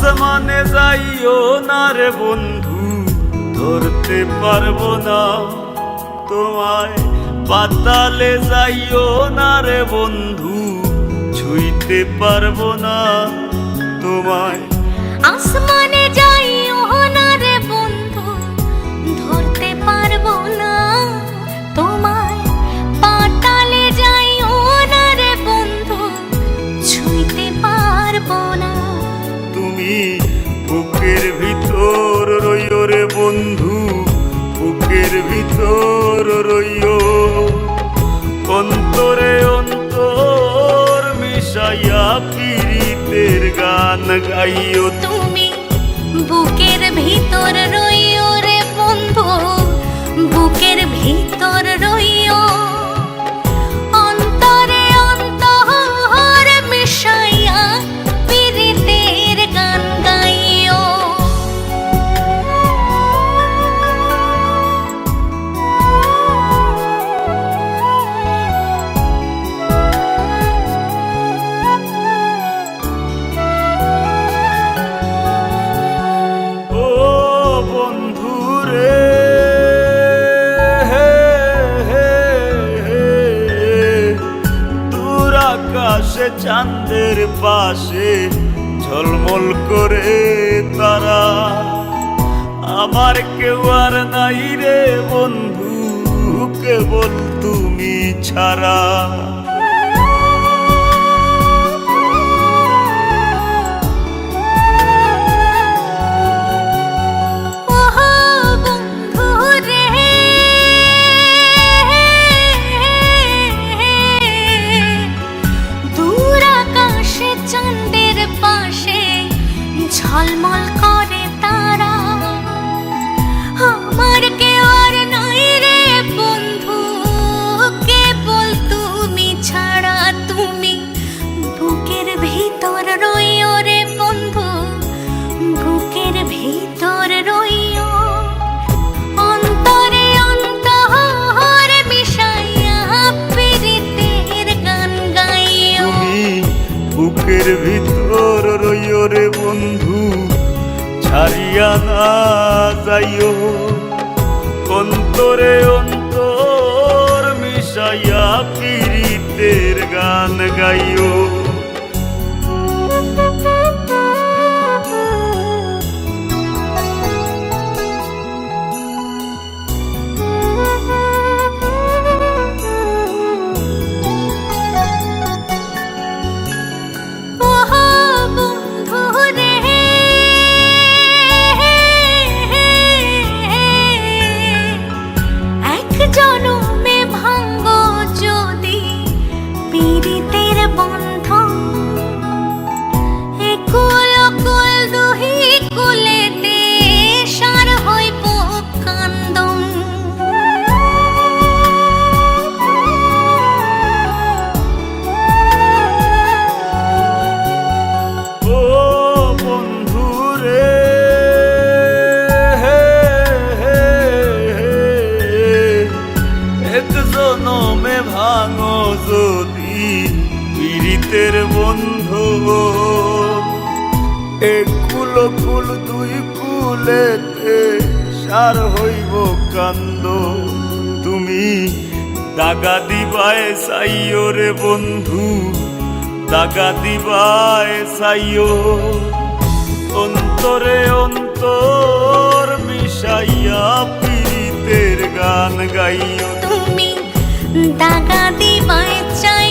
আসমানে যাইও না রে বন্ধু, ধরতে পারবো না তোমায়। পাতালে যাইও না রে বন্ধু, ছুঁইতে পারবো না তোমায়। আসমানে যাইও না রে বন্ধু, ধরতে পারবো না তোমায়। পাতালে যাইও না রে বন্ধু, ছুঁইতে পারবো না। তুমি বুকের ভিতর রইও রে বন্ধু, বুকের ভিতর রইও। অন্তরে অন্তর মিশাইয়া পীড়িতের গান গাইও। তুমি বুকের ভিতর রইও রে বন্ধু, বুকের ভিতর রইও। অন্তরে অন্তর মিশাইয়া পীড়িতের গান গাইও। আকাশে চাঁদের পাশে ঝলমল করে তারা, আমার কেউ আর নাই রে বন্ধু, কেবল তুমি ছাড়া। চাঁদের পাশে ঝলমল করে তারা, আমার কেউ আর নাই রে বন্ধু, কেবল তুমি ছাড়া। তুমি বুকের ভিতর রইও রে বন্ধু, বুকের ভিতর রইও। অন্তরে অন্তর মিশাইয়া পীড়িতের গান গাইও। বুকের ভিতর রইও রে বন্ধু, ছাড়িয়া না যাইও। অন্তরে অন্তর মিশাইয়া পীড়িতের গান গাইও। জনমে ভাঙ্গো যদি পীড়িতের বন্ধন, একুল কুল দুহি কুলেতে সার হইব কান্দন। ও বন্ধু রে, এক জনমে ভাঙো যদি পীড়িতের বন্ধু, এক কুল কুল দুই কুলেতে সার হইব কান্দ। তুমি দাগা দিবায় চাইও রে বন্ধু, দাগা দিবায় চাইও। অন্তরে অন্তর মিশাইয়া পীড়িতের গান গাইও। তুমি দাগা দিবায় চাই